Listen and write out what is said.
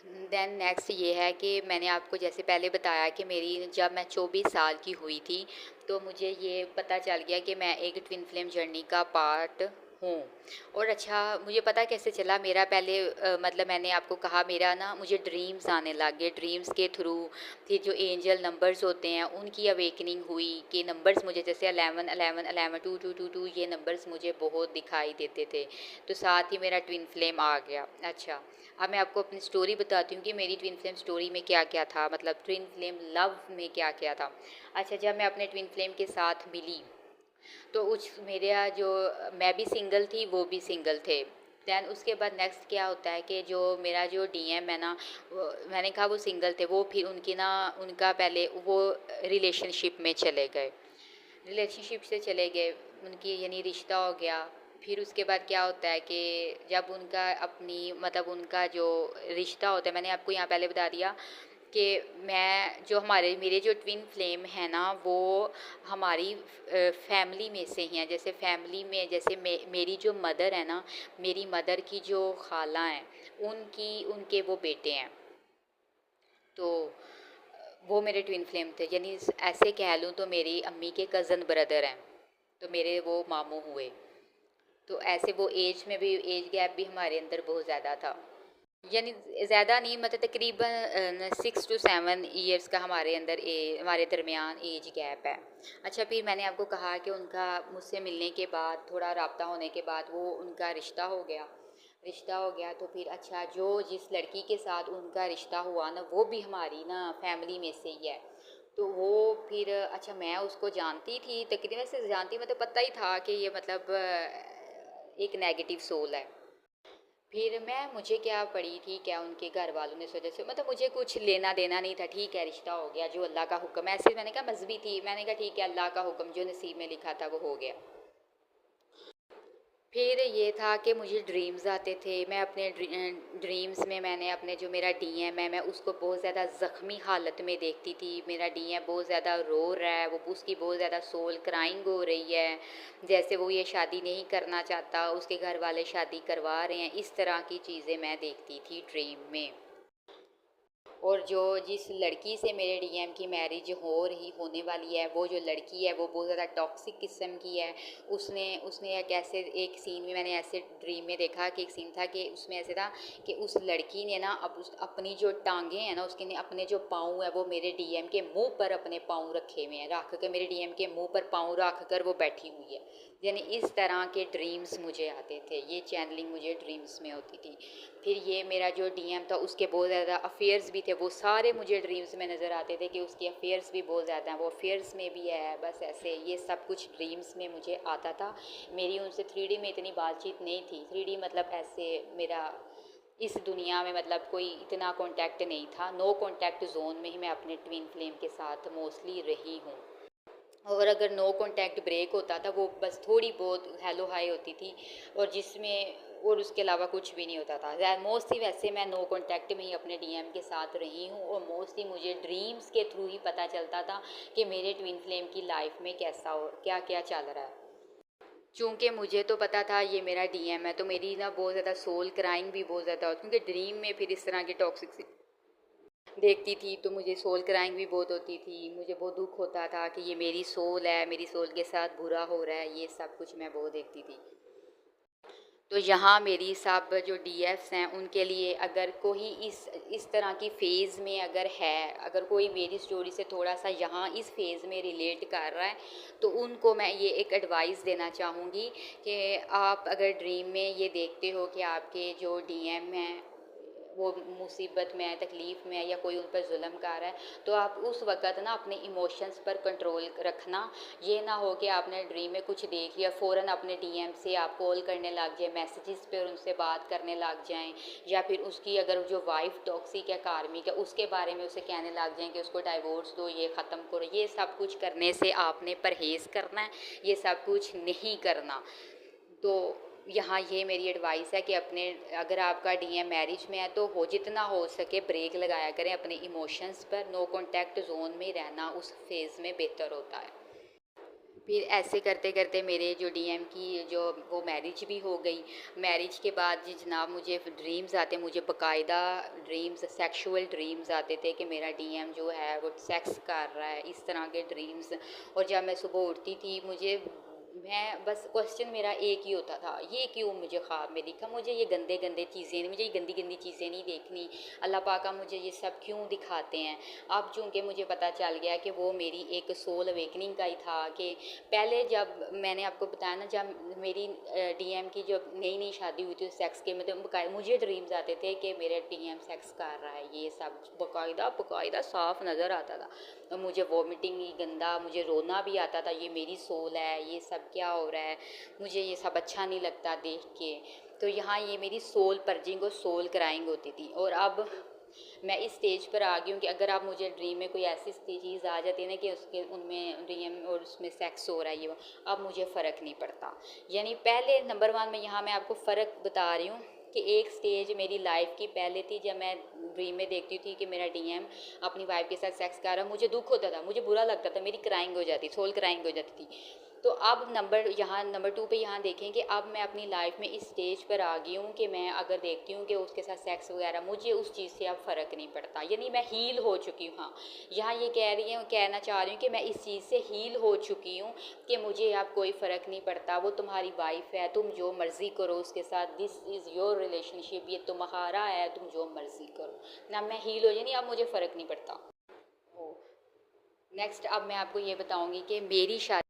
Then next ये है कि मैंने आपको जैसे पहले बताया कि मेरी जब मैं 24 साल की हुई थी, तो मुझे ये पता चल गया कि मैं एक ट्विन फ्लेम जर्नी का पार्ट हूँ। और अच्छा, मुझे पता कैसे चला, मेरा पहले मतलब मैंने आपको कहा मेरा ना मुझे ड्रीम्स आने लग गए, ड्रीम्स के थ्रू फिर जो एंजल नंबर्स होते हैं उनकी अवेकनिंग हुई कि नंबर्स मुझे जैसे 11 11 11 2 2 2 2 ये नंबर्स मुझे बहुत दिखाई देते थे। तो साथ ही मेरा ट्विन फ्लेम आ गया। अच्छा, अब मैं आपको अपनी स्टोरी बताती हूँ कि मेरी ट्विन फ्लेम स्टोरी में क्या क्या था, मतलब ट्विन फ्लेम लव में क्या क्या था। अच्छा, जब मैं अपने ट्विन फ्लेम के साथ मिली तो उस मेरा जो मैं भी सिंगल थी, वो भी सिंगल थे। दैन उसके बाद नेक्स्ट क्या होता है कि जो मेरा जो डीएम है ना, मैंने कहा वो सिंगल थे, वो फिर उनकी ना उनका पहले वो रिलेशनशिप में चले गए, रिलेशनशिप से चले गए, उनकी यानी रिश्ता हो गया। फिर उसके बाद क्या होता है कि जब उनका अपनी मतलब उनका जो रिश्ता होता है, मैंने आपको यहाँ पहले बता दिया कि मैं जो हमारे मेरे जो ट्विन फ्लेम है ना, वो हमारी फैमिली में से ही हैं। जैसे फैमिली में जैसे मेरी जो मदर है ना, मेरी मदर की जो खाला हैं, उनकी उनके वो बेटे हैं। तो वो मेरे ट्विन फ्लेम थे, यानी ऐसे कह लूँ तो मेरी अम्मी के कज़न ब्रदर हैं, तो मेरे वो मामू हुए। तो ऐसे वो एज में भी एज गैप भी हमारे अंदर बहुत ज़्यादा था, यानी ज़्यादा नहीं, मतलब तकरीबन 6 to 7 ईयर्स का हमारे अंदर हमारे दरमियान एज गैप है। अच्छा, फिर मैंने आपको कहा कि उनका मुझसे मिलने के बाद थोड़ा राब्ता होने के बाद वो उनका रिश्ता हो गया। रिश्ता हो गया तो फिर अच्छा, जो जिस लड़की के साथ उनका रिश्ता हुआ ना, वो भी हमारी ना फैमिली में से ही है। तो वो फिर अच्छा, मैं उसको जानती थी, तकरीबन से जानती, मतलब पता ही था कि ये मतलब एक नेगेटिव सोल है। फिर मुझे क्या पड़ी थी, क्या उनके घर वालों ने सोचा से, मतलब मुझे कुछ लेना देना नहीं था, ठीक है रिश्ता हो गया, जो अल्लाह का हुक्म है। ऐसे मैंने कहा मजहबी थी, मैंने कहा ठीक है अल्लाह का हुक्म, जो नसीब में लिखा था वो हो गया। फिर ये था कि मुझे ड्रीम्स आते थे, मैं अपने ड्रीम्स में मैंने अपने जो मेरा डीएम है, मैं उसको बहुत ज़्यादा ज़ख्मी हालत में देखती थी। मेरा डीएम बहुत ज़्यादा रो रहा है, वो उसकी बहुत ज़्यादा सोल क्राइंग हो रही है, जैसे वो ये शादी नहीं करना चाहता, उसके घर वाले शादी करवा रहे हैं, इस तरह की चीज़ें मैं देखती थी ड्रीम में। और जो जिस लड़की से मेरे डीएम की मैरिज होने वाली है, वो जो लड़की है वो बहुत ज़्यादा टॉक्सिक किस्म की है। उसने उसने एक ऐसे एक सीन में मैंने ऐसे ड्रीम में देखा कि एक सीन था कि उसमें ऐसे था कि उस लड़की ने ना अब अपनी जो टांगें हैं ना, उसके ने अपने जो पाँव है वो मेरे डीएम के मुंह पर अपने पाँव रखे हुए हैं, रख कर मेरे डीएम के मुंह पर पाँव रख कर वो बैठी हुई है। यानी इस तरह के ड्रीम्स मुझे आते थे, ये चैनलिंग मुझे ड्रीम्स में होती थी। फिर ये मेरा जो डीएम था, उसके बहुत ज़्यादा अफेयर्स भी थे, वो सारे मुझे ड्रीम्स में नज़र आते थे कि उसके अफेयर्स भी बहुत ज़्यादा हैं, वो अफेयर्स में भी है, बस ऐसे ये सब कुछ ड्रीम्स में मुझे आता था। मेरी उनसे 3D में इतनी बातचीत नहीं थी, 3D मतलब ऐसे मेरा इस दुनिया में मतलब कोई इतना कांटेक्ट नहीं था, नो कांटेक्ट जोन में ही मैं अपने ट्विन फ्लेम के साथ मोस्टली रही हूँ। और अगर नो कांटेक्ट ब्रेक होता था, वो बस थोड़ी बहुत हेलो हाय होती थी, और जिसमें और उसके अलावा कुछ भी नहीं होता था। मोस्टली वैसे मैं नो कांटेक्ट में ही अपने डीएम के साथ रही हूँ, और मोस्टली मुझे ड्रीम्स के थ्रू ही पता चलता था कि मेरे ट्विन फ्लेम की लाइफ में कैसा हो, क्या क्या चल रहा है। चूँकि मुझे तो पता था ये मेरा डीएम है, तो मेरी ना बहुत ज़्यादा सोल क्राइंग भी बहुत ज़्यादा होती, क्योंकि ड्रीम में फिर इस तरह की टॉक्सिक देखती थी तो मुझे सोल क्राइंग भी बहुत होती थी, मुझे बहुत दुख होता था कि ये मेरी सोल है, मेरी सोल के साथ बुरा हो रहा है, ये सब कुछ मैं बहुत देखती थी। तो यहाँ मेरी सब जो डीएफ्स हैं उनके लिए अगर कोई इस तरह की फ़ेज़ में अगर है, अगर कोई मेरी स्टोरी से थोड़ा सा यहाँ इस फेज़ में रिलेट कर रहा है, तो उनको मैं ये एक एडवाइस देना चाहूँगी कि आप अगर ड्रीम में ये देखते हो कि आपके जो डीएम हैं वो मुसीबत में है, तकलीफ़ में है, या कोई उन पर जुल्म कर रहा है, तो आप उस वक़्त ना अपने इमोशंस पर कंट्रोल रखना। ये ना हो कि आपने ड्रीम में कुछ देख लिया, फ़ौरन अपने डीएम से आप कॉल करने लग जाए, मैसेजेस पे उनसे बात करने लग जाएं, या फिर उसकी अगर जो वाइफ टॉक्सिक है, कार्मिक है, उसके बारे में उसे कहने लग जाएं कि उसको डाइवोर्स दो, ये ख़त्म करो। ये सब कुछ करने से आपने परहेज़ करना है, ये सब कुछ नहीं करना। तो यहाँ ये मेरी एडवाइस है कि अपने अगर आपका डीएम मैरिज में है तो हो जितना हो सके ब्रेक लगाया करें अपने इमोशंस पर, नो कांटेक्ट जोन में रहना उस फेज़ में बेहतर होता है। फिर ऐसे करते करते मेरे जो डीएम की जो वो मैरिज भी हो गई। मैरिज के बाद जी जनाब मुझे ड्रीम्स आते, मुझे बाकायदा ड्रीम्स, सेक्सुअल ड्रीम्स आते थे कि मेरा डीएम जो है वो सेक्स कर रहा है, इस तरह के ड्रीम्स। और जब मैं सुबह उठती थी मुझे, मैं बस क्वेश्चन मेरा एक ही होता था, ये क्यों मुझे ख्वाब में दिखा, मुझे ये गंदे गंदे चीज़ें, मुझे ये गंदी गंदी चीज़ें नहीं देखनी, अल्लाह पाक का मुझे ये सब क्यों दिखाते हैं। अब चूँकि मुझे पता चल गया कि वो मेरी एक सोल अवेकनिंग का ही था कि पहले जब मैंने आपको बताया ना, जब मेरी डीएम की जब नई नई शादी हुई थी सेक्स के, मतलब मुझे ड्रीम्स आते थे कि मेरा डीएम सेक्स कर रहा है, ये सब बाकायदा बाकायदा साफ नज़र आता था। और मुझे वॉमिटिंग ही गंदा, मुझे रोना भी आता था, ये मेरी सोल है, ये सब क्या हो रहा है, मुझे ये सब अच्छा नहीं लगता देख के। तो यहाँ ये मेरी सोल पर्जिंग और सोल क्राइंग होती थी। और अब मैं इस स्टेज पर आ गई हूँ कि अगर आप मुझे ड्रीम में कोई ऐसी चीज़ आ जाती है ना कि उसके उनमें डीएम और उसमें सेक्स हो रहा है, ये वो, अब मुझे फ़र्क नहीं पड़ता। यानी पहले नंबर वन में यहाँ मैं आपको फ़र्क बता रही हूँ कि एक स्टेज मेरी लाइफ की पहले थी जब मैं ड्रीम में देखती थी कि मेरा डीएम अपनी वाइफ के साथ सेक्स कर रहा, मुझे दुख होता था, मुझे बुरा लगता था, मेरी क्राइंग हो जाती, सोल क्राइंग हो जाती थी। तो अब नंबर टू पे यहाँ देखें कि अब मैं अपनी लाइफ में इस स्टेज पर आ गई हूँ कि मैं अगर देखती हूँ कि उसके साथ सेक्स वगैरह, मुझे उस चीज़ से अब फ़र्क नहीं पड़ता, यानी मैं हील हो चुकी हूँ। हाँ, यहाँ ये कहना चाह रही हूँ कि मैं इस चीज़ से हील हो चुकी हूँ कि मुझे अब कोई फ़र्क नहीं पड़ता, वो तुम्हारी वाइफ है, तुम जो मर्ज़ी करो उसके साथ, दिस इज़ योर रिलेशनशिप, ये तुम्हारा है, तुम जो मर्ज़ी करो ना। मैं हील हो, यानी अब मुझे फ़र्क नहीं पड़ता। नेक्स्ट अब मैं आपको ये बताऊँगी कि मेरी शादी